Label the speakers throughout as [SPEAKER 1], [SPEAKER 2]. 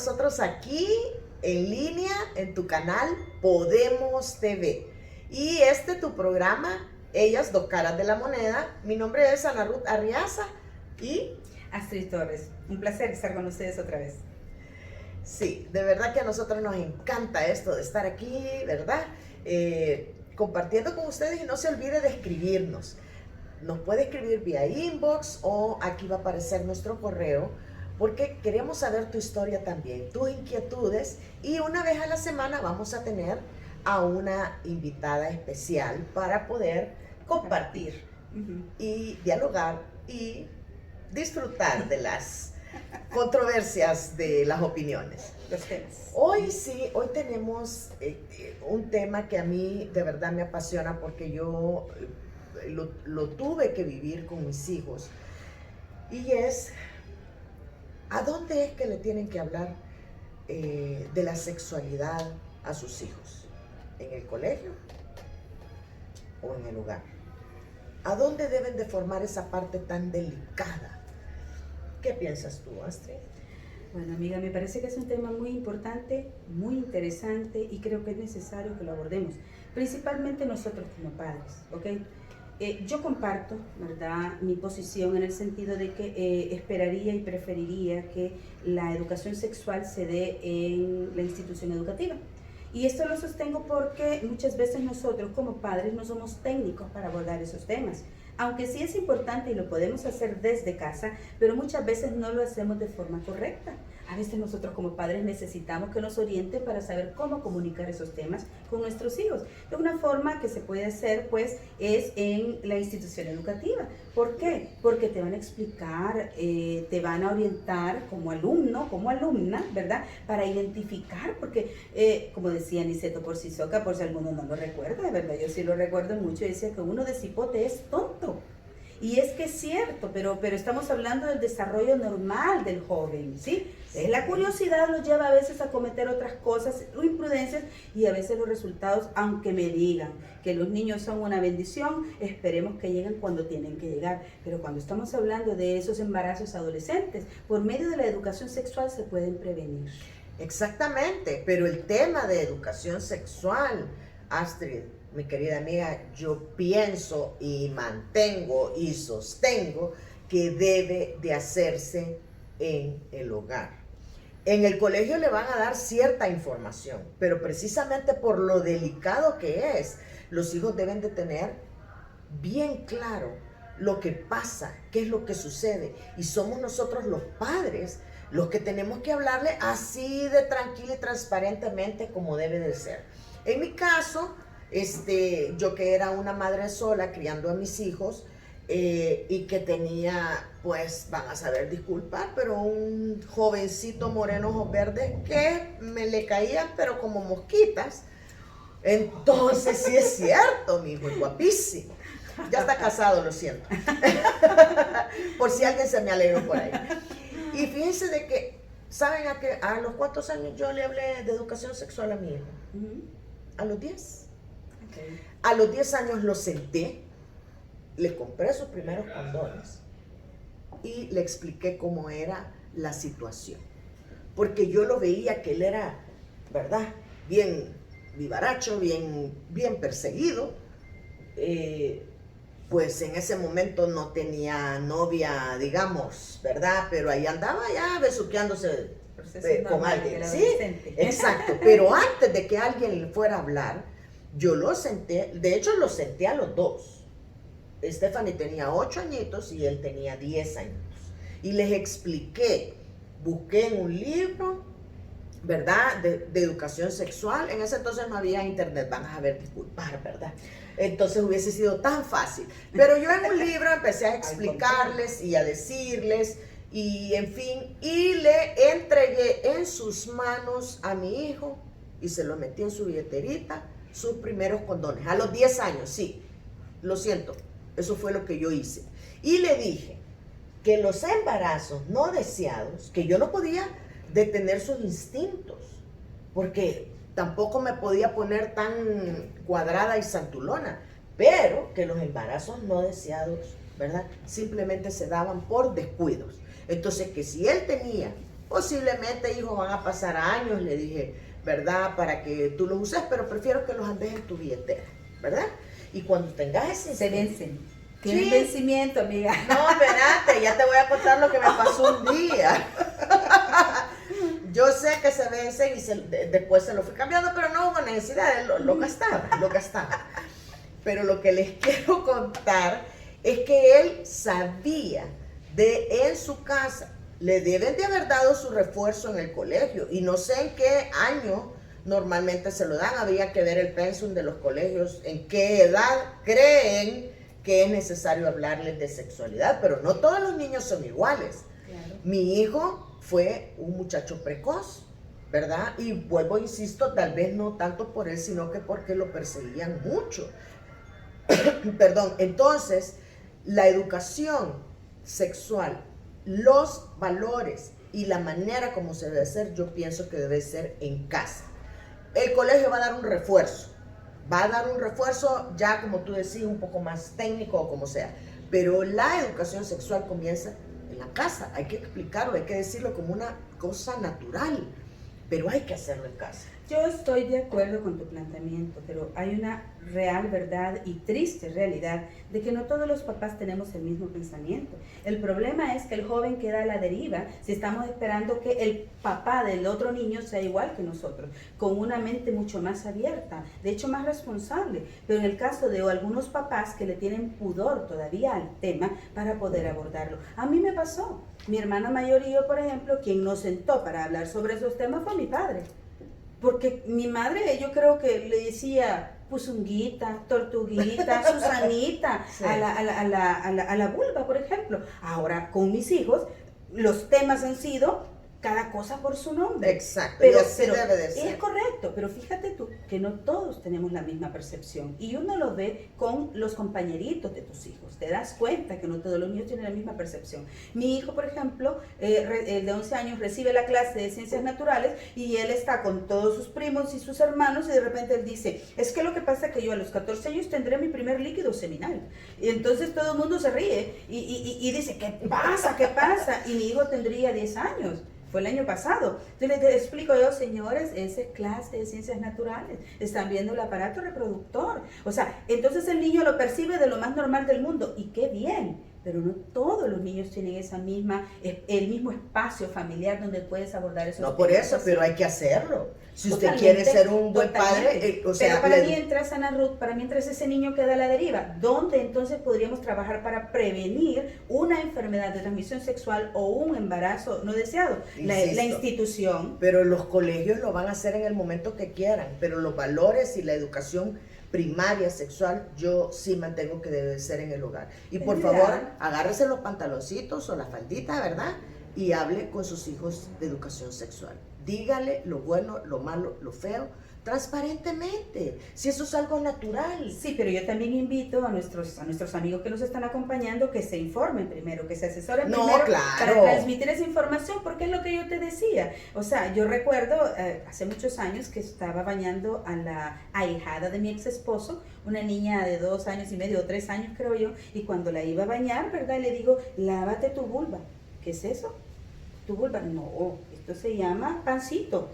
[SPEAKER 1] nosotros aquí en línea en tu canal Podemos TV. Y tu programa, Ellas, dos caras de la moneda. Mi nombre es Ana Ruth Arriaza y
[SPEAKER 2] Astrid Torres. Un placer estar con ustedes otra vez.
[SPEAKER 1] Sí, de verdad que a nosotros nos encanta esto de estar aquí, ¿verdad? Compartiendo con ustedes, y no se olvide de escribirnos. Nos puede escribir vía inbox o aquí va a aparecer nuestro correo, porque queremos saber tu historia también, tus inquietudes, y una vez a la semana vamos a tener a una invitada especial para poder compartir y dialogar y disfrutar de las controversias de las opiniones.
[SPEAKER 2] Los temas.
[SPEAKER 1] Hoy tenemos un tema que a mí de verdad me apasiona, porque yo lo tuve que vivir con mis hijos, y es ¿a dónde es que le tienen que hablar de la sexualidad a sus hijos? ¿En el colegio o en el hogar? ¿A dónde deben de formar esa parte tan delicada? ¿Qué piensas tú, Astrid?
[SPEAKER 2] Bueno, amiga, me parece que es un tema muy importante, muy interesante, y creo que es necesario que lo abordemos, principalmente nosotros como padres, ¿ok? Yo comparto, ¿verdad?, mi posición en el sentido de que esperaría y preferiría que la educación sexual se dé en la institución educativa. Y esto lo sostengo porque muchas veces nosotros como padres no somos técnicos para abordar esos temas. Aunque sí es importante y lo podemos hacer desde casa, pero muchas veces no lo hacemos de forma correcta. A veces nosotros como padres necesitamos que nos orienten para saber cómo comunicar esos temas con nuestros hijos. De una forma que se puede hacer, pues, es en la institución educativa. ¿Por qué? Porque te van a explicar, te van a orientar como alumno, como alumna, ¿verdad? Para identificar, porque, como decía Niceto Porcisoca, por si alguno no lo recuerda, de verdad, yo sí lo recuerdo mucho, decía que uno de cipote es tonto. Y es que es cierto, pero estamos hablando del desarrollo normal del joven, ¿sí? La curiosidad los lleva a veces a cometer otras cosas, imprudencias, y a veces los resultados, aunque me digan que los niños son una bendición, esperemos que lleguen cuando tienen que llegar. Pero cuando estamos hablando de esos embarazos adolescentes, por medio de la educación sexual se pueden prevenir.
[SPEAKER 1] Exactamente, pero el tema de educación sexual, Astrid, mi querida amiga, yo pienso y mantengo y sostengo que debe de hacerse en el hogar. En el colegio le van a dar cierta información, pero precisamente por lo delicado que es, los hijos deben de tener bien claro lo que pasa, qué es lo que sucede, y somos nosotros los padres los que tenemos que hablarle así de tranquila y transparentemente como debe de ser. En mi caso, yo que era una madre sola criando a mis hijos, y que tenía, pues, van a saber disculpar, pero un jovencito moreno, ojos verdes, que me le caían pero como mosquitas. Entonces sí es cierto, mi hijo es guapísimo. Ya está casado, lo siento. Por si alguien se me alegró por ahí. Y fíjense de que, ¿saben a los cuántos años yo le hablé de educación sexual a mi hijo? A los 10.
[SPEAKER 2] Okay.
[SPEAKER 1] A los 10 años lo senté, le compré sus primeros condones y le expliqué cómo era la situación. Porque yo lo veía que él era, ¿verdad?, bien vivaracho, bien perseguido. Pues en ese momento no tenía novia, digamos, ¿verdad? Pero ahí andaba ya besuqueándose con alguien, ¿sí? Exacto, pero antes de que alguien le fuera a hablar, yo lo senté, de hecho lo senté a los dos. Stephanie tenía 8 añitos y él tenía 10 años. Y les expliqué, busqué en un libro, ¿verdad?, de educación sexual. En ese entonces no había internet, van a saber disculpar, ¿verdad? Entonces hubiese sido tan fácil. Pero yo en un libro empecé a explicarles y a decirles, y en fin, y le entregué en sus manos a mi hijo, y se lo metí en su billeterita, sus primeros condones. A los 10 años, sí, lo siento, eso fue lo que yo hice. Y le dije que los embarazos no deseados, que yo no podía detener sus instintos, porque tampoco me podía poner tan cuadrada y santulona, pero que los embarazos no deseados, ¿verdad?, simplemente se daban por descuidos. Entonces, que si él tenía Posiblemente, hijo, van a pasar años, le dije, ¿verdad? Para que tú los uses, pero prefiero que los andes en tu billetera, ¿verdad? Y cuando tengas ese...
[SPEAKER 2] Se vencen. Tienen
[SPEAKER 1] Sí.
[SPEAKER 2] vencimiento, amiga.
[SPEAKER 1] No, espérate, ya te voy a contar lo que me pasó un día. Yo sé que se vencen y después se lo fui cambiando, pero no hubo necesidad, lo gastaba. Pero lo que les quiero contar es que él sabía en su casa, le deben de haber dado su refuerzo en el colegio, y no sé en qué año normalmente se lo dan, habría que ver el pensum de los colegios, en qué edad creen que es necesario hablarles de sexualidad, pero no todos los niños son iguales.
[SPEAKER 2] Claro.
[SPEAKER 1] Mi hijo fue un muchacho precoz, ¿verdad? Y vuelvo, insisto, tal vez no tanto por él, sino que porque lo perseguían mucho. Perdón, entonces, la educación sexual, los valores y la manera como se debe hacer, yo pienso que debe ser en casa. El colegio va a dar un refuerzo, ya como tú decís, un poco más técnico o como sea, pero la educación sexual comienza en la casa, hay que explicarlo, hay que decirlo como una cosa natural, pero hay que hacerlo en casa.
[SPEAKER 2] Yo estoy de acuerdo con tu planteamiento, pero hay una real verdad y triste realidad de que no todos los papás tenemos el mismo pensamiento. El problema es que el joven queda a la deriva si estamos esperando que el papá del otro niño sea igual que nosotros, con una mente mucho más abierta, de hecho más responsable. Pero en el caso de algunos papás que le tienen pudor todavía al tema para poder abordarlo. A mí me pasó. Mi hermana mayor y yo, por ejemplo, quien nos sentó para hablar sobre esos temas fue mi padre. Porque mi madre, yo creo que le decía pusunguita, tortuguita, Susanita,
[SPEAKER 1] Sí.
[SPEAKER 2] a la vulva, por ejemplo. Ahora, con mis hijos, los temas han sido cada cosa por su nombre.
[SPEAKER 1] Exacto,
[SPEAKER 2] Pero,
[SPEAKER 1] y así debe de ser.
[SPEAKER 2] es correcto, pero fíjate tú que no todos tenemos la misma percepción. Y uno lo ve con los compañeritos de tus hijos. Te das cuenta que no todos los niños tienen la misma percepción. Mi hijo, por ejemplo, el de 11 años, recibe la clase de ciencias naturales y él está con todos sus primos y sus hermanos y de repente él dice, es que lo que pasa es que yo a los 14 años tendré mi primer líquido seminal. Y entonces todo el mundo se ríe y dice, ¿qué pasa? ¿Qué pasa? Y mi hijo tendría 10 años. Fue el año pasado. Entonces les explico yo, señores, esa es clase de ciencias naturales. Están viendo el aparato reproductor. O sea, entonces el niño lo percibe de lo más normal del mundo. Y qué bien. Pero no todos los niños tienen el mismo espacio familiar donde puedes abordar esos temas.
[SPEAKER 1] No por eso, pero hay que hacerlo. Si usted
[SPEAKER 2] Totalmente,
[SPEAKER 1] quiere ser un buen padre, o sea,
[SPEAKER 2] pero para mientras ese niño queda a la deriva, ¿dónde entonces podríamos trabajar para prevenir una enfermedad de transmisión sexual o un embarazo no deseado? La institución.
[SPEAKER 1] Pero los colegios lo van a hacer en el momento que quieran, pero los valores y la educación primaria sexual, yo sí mantengo que debe ser en el hogar. Y por favor, agárrese los pantaloncitos o la faldita, ¿verdad? Y hable con sus hijos de educación sexual. Dígale lo bueno, lo malo, lo feo, transparentemente, si eso es algo natural.
[SPEAKER 2] Sí, pero yo también invito a nuestros amigos que nos están acompañando que se informen primero, que se asesoren primero para transmitir esa información, porque es lo que yo te decía. O sea, yo recuerdo hace muchos años que estaba bañando a la ahijada de mi ex esposo, una niña de 2 años y medio o 3 años creo yo, y cuando la iba a bañar, ¿verdad? Le digo, lávate tu vulva. ¿Qué es eso? ¿Tu vulva? No, esto se llama pancito.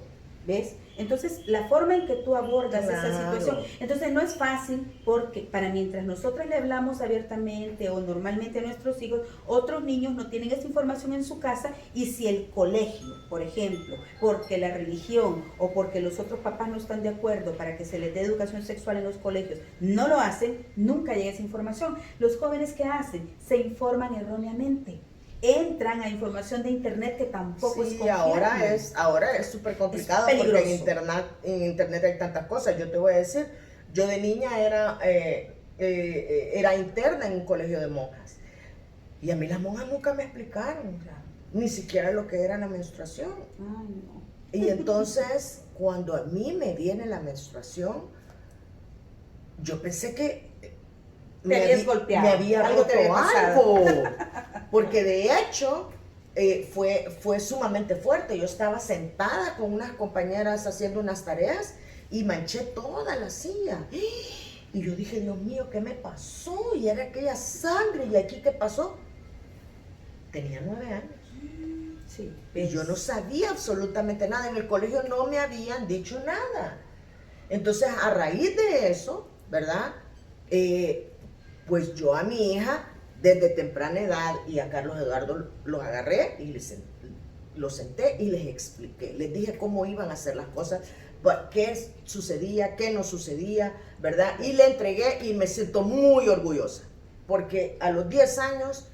[SPEAKER 2] ¿Ves? Entonces, la forma en que tú abordas esa situación, entonces no es fácil porque para mientras nosotros le hablamos abiertamente o normalmente a nuestros hijos, otros niños no tienen esa información en su casa y si el colegio, por ejemplo, porque la religión o porque los otros papás no están de acuerdo para que se les dé educación sexual en los colegios, no lo hacen, nunca llega esa información. Los jóvenes, ¿qué hacen? Se informan erróneamente. Entran a información de internet que tampoco es confiable.
[SPEAKER 1] Ahora es súper complicado porque en internet hay tantas cosas. Yo te voy a decir, yo de niña era interna en un colegio de monjas y a mí las monjas nunca me explicaron, ni siquiera lo que era la menstruación.
[SPEAKER 2] Ay, no.
[SPEAKER 1] Y entonces cuando a mí me viene la menstruación, yo pensé que me había roto algo, porque de hecho fue sumamente fuerte. Yo estaba sentada con unas compañeras haciendo unas tareas y manché toda la silla. Y yo dije, Dios mío, ¿qué me pasó? Y era aquella sangre, ¿y aquí qué pasó? Tenía 9 años.
[SPEAKER 2] Sí,
[SPEAKER 1] Y yo no sabía absolutamente nada. En el colegio no me habían dicho nada. Entonces, a raíz de eso, ¿verdad? Pues yo a mi hija, desde temprana edad, y a Carlos Eduardo los agarré y los senté y les expliqué. Les dije cómo iban a hacer las cosas, qué sucedía, qué no sucedía, ¿verdad? Y le entregué y me siento muy orgullosa, porque a los 10 años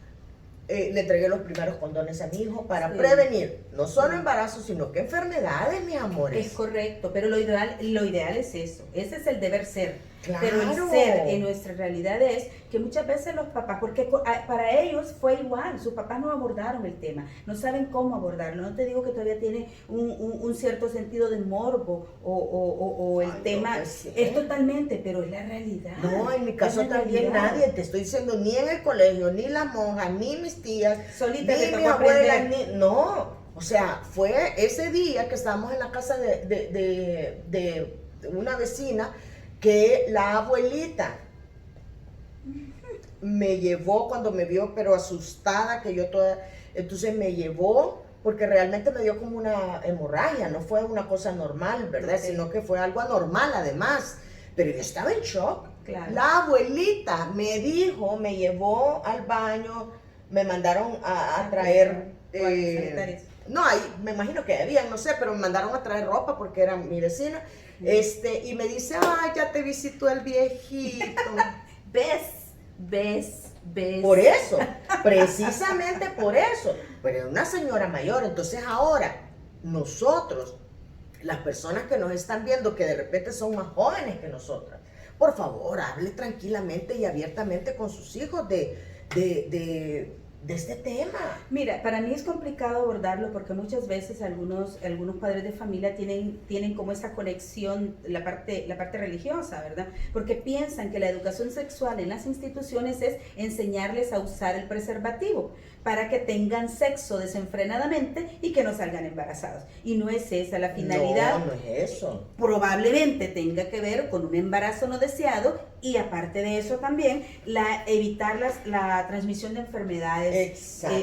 [SPEAKER 1] le entregué los primeros condones a mi hijo para prevenir no solo embarazos, sino que enfermedades, mis amores.
[SPEAKER 2] Es correcto, pero lo ideal es eso, ese es el deber ser.
[SPEAKER 1] Claro.
[SPEAKER 2] Pero el ser en nuestra realidad es que muchas veces los papás, porque para ellos fue igual, sus papás no abordaron el tema, no saben cómo abordarlo. No te digo que todavía tiene un cierto sentido de morbo o el tema,
[SPEAKER 1] no, sí.
[SPEAKER 2] Es totalmente, pero es la realidad.
[SPEAKER 1] No, en mi caso también nadie, te estoy diciendo, ni en el colegio, ni la monja, ni mis tías,
[SPEAKER 2] solita
[SPEAKER 1] ni mi abuela, no. O sea, fue ese día que estábamos en la casa de una vecina, que la abuelita me llevó cuando me vio, pero asustada, que yo toda, entonces me llevó, porque realmente me dio como una hemorragia, no fue una cosa normal, ¿verdad? Okay. Sino que fue algo anormal además, pero yo estaba en shock.
[SPEAKER 2] Claro.
[SPEAKER 1] La abuelita me dijo, me llevó al baño, me mandaron a traer... no, ahí me imagino que habían, no sé, pero me mandaron a traer ropa porque era mi vecina. Y me dice, ay, ya te visitó el viejito.
[SPEAKER 2] ¿Ves?
[SPEAKER 1] Por eso, precisamente por eso. Pero es una señora mayor, entonces ahora nosotros, las personas que nos están viendo, que de repente son más jóvenes que nosotras, por favor, hable tranquilamente y abiertamente con sus hijos de este tema.
[SPEAKER 2] Mira, para mí es complicado abordarlo porque muchas veces algunos padres de familia tienen como esa conexión, la parte religiosa, ¿verdad? Porque piensan que la educación sexual en las instituciones es enseñarles a usar el preservativo para que tengan sexo desenfrenadamente y que no salgan embarazados. Y no es esa la finalidad.
[SPEAKER 1] No es eso.
[SPEAKER 2] Probablemente tenga que ver con un embarazo no deseado y aparte de eso también evitar la transmisión de enfermedades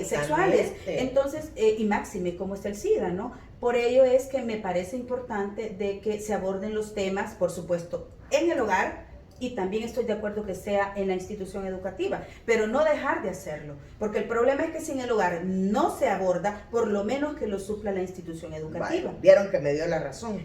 [SPEAKER 2] sexuales. Entonces, y máxime como está el SIDA, ¿no? Por ello es que me parece importante de que se aborden los temas, por supuesto, en el hogar, y también estoy de acuerdo que sea en la institución educativa, pero no dejar de hacerlo, porque el problema es que si en el hogar no se aborda, por lo menos que lo supla la institución educativa.
[SPEAKER 1] Vale, vieron que me dio la razón.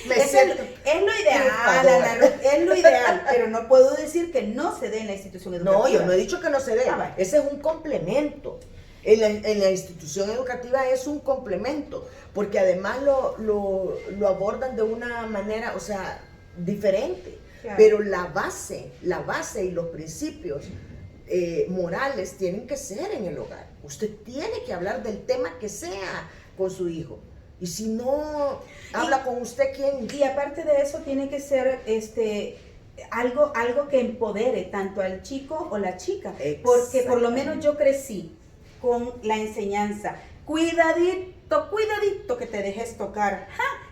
[SPEAKER 2] Es lo ideal, es lo ideal, pero no puedo decir que no se dé en la institución educativa.
[SPEAKER 1] No, yo no he dicho que no se dé, ese es un complemento. En la institución educativa es un complemento, porque además lo abordan de una manera, o sea, diferente, claro. Pero la base y los principios morales tienen que ser en el hogar. Usted tiene que hablar del tema que sea con su hijo. Y si no habla con usted, ¿quién?
[SPEAKER 2] Y aparte de eso tiene que ser algo que empodere tanto al chico o la chica. Porque por lo menos yo crecí con la enseñanza, cuidadito que te dejes tocar.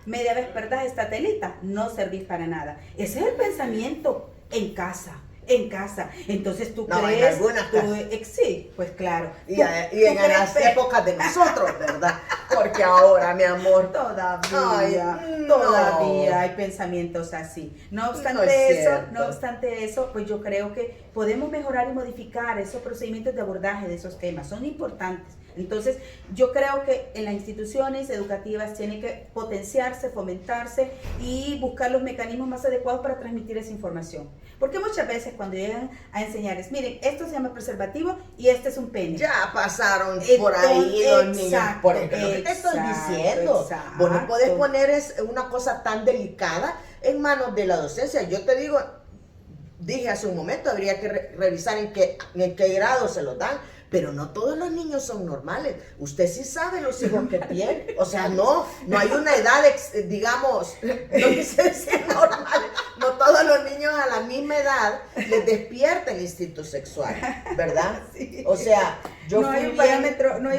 [SPEAKER 2] Media vez perdás esta telita, no servís para nada. Ese es el pensamiento en casa. Entonces tú crees...
[SPEAKER 1] en algunas casas.
[SPEAKER 2] Sí, pues claro.
[SPEAKER 1] Y en las épocas de nosotros, ¿verdad? Porque ahora, mi amor...
[SPEAKER 2] Todavía hay pensamientos así. No obstante eso, pues yo creo que podemos mejorar y modificar esos procedimientos de abordaje de esos temas. Son importantes. Entonces, yo creo que en las instituciones educativas tiene que potenciarse, fomentarse y buscar los mecanismos más adecuados para transmitir esa información. Porque muchas veces cuando llegan a enseñarles, miren, esto se llama preservativo y este es un pene.
[SPEAKER 1] Ya pasaron por ahí los niños. Por ejemplo, lo que te estoy diciendo. Vos no podés poner una cosa tan delicada en manos de la docencia. Yo te digo, dije hace un momento, habría que revisar en qué grado se los dan. Pero no todos los niños son normales. Usted sí sabe los hijos que tiene. O sea, no hay una edad, digamos, no quise decir normal. No todos los niños a la misma edad les despierta el instinto sexual, ¿verdad? Sí. O sea,
[SPEAKER 2] no hay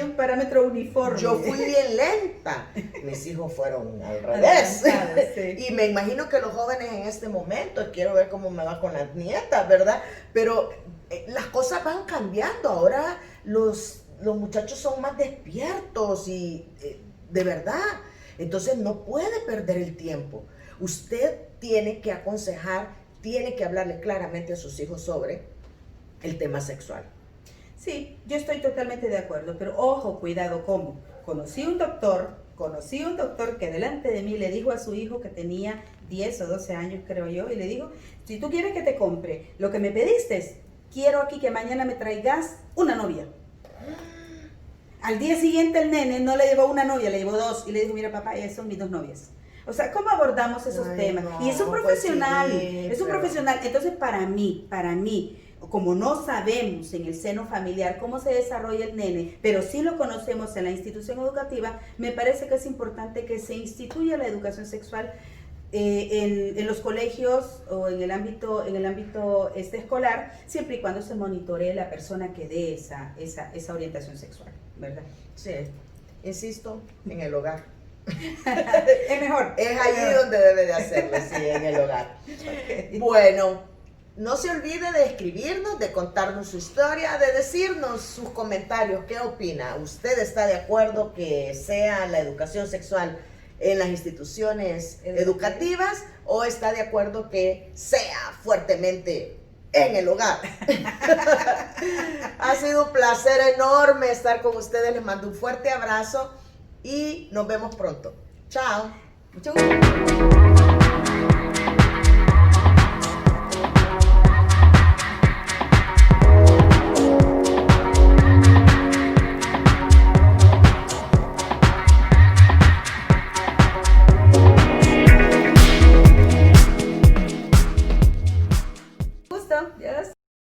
[SPEAKER 2] un parámetro uniforme.
[SPEAKER 1] Yo fui bien lenta. Mis hijos fueron al revés. Sí. Y me imagino que los jóvenes en este momento, quiero ver cómo me va con las nietas, ¿verdad? Pero las cosas van cambiando. Ahora los los muchachos son más despiertos y de verdad, entonces no puede perder el tiempo. Usted tiene que aconsejar, tiene que hablarle claramente a sus hijos sobre el tema sexual.
[SPEAKER 2] Sí, yo estoy totalmente de acuerdo, pero ojo, cuidado, ¿cómo? Conocí un doctor que delante de mí le dijo a su hijo que tenía 10 o 12 años, creo yo, y le dijo, si tú quieres que te compre lo que me pediste, quiero aquí que mañana me traigas una novia. Al día siguiente el nene no le llevó una novia, le llevó 2, y le dijo, mira papá, esas son mis 2 novias. O sea, ¿cómo abordamos esos temas?
[SPEAKER 1] No,
[SPEAKER 2] Y es un profesional,
[SPEAKER 1] pues sí,
[SPEAKER 2] es un profesional. Entonces, para mí, como no sabemos en el seno familiar cómo se desarrolla el nene, pero sí lo conocemos en la institución educativa, me parece que es importante que se instituya la educación sexual en los colegios o en el ámbito escolar, siempre y cuando se monitoree la persona que dé esa orientación sexual, ¿verdad?
[SPEAKER 1] Sí, insisto, en el hogar.
[SPEAKER 2] Es mejor.
[SPEAKER 1] Es allí donde debe de hacerlo, sí, en el hogar.
[SPEAKER 2] Okay.
[SPEAKER 1] Bueno, no se olvide de escribirnos, de contarnos su historia, de decirnos sus comentarios. ¿Qué opina? ¿Usted está de acuerdo que sea la educación sexual en las instituciones educativas o está de acuerdo que sea fuertemente en el hogar? Ha sido un placer enorme estar con ustedes. Les mando un fuerte abrazo y nos vemos pronto. Chao.
[SPEAKER 2] Mucho gusto.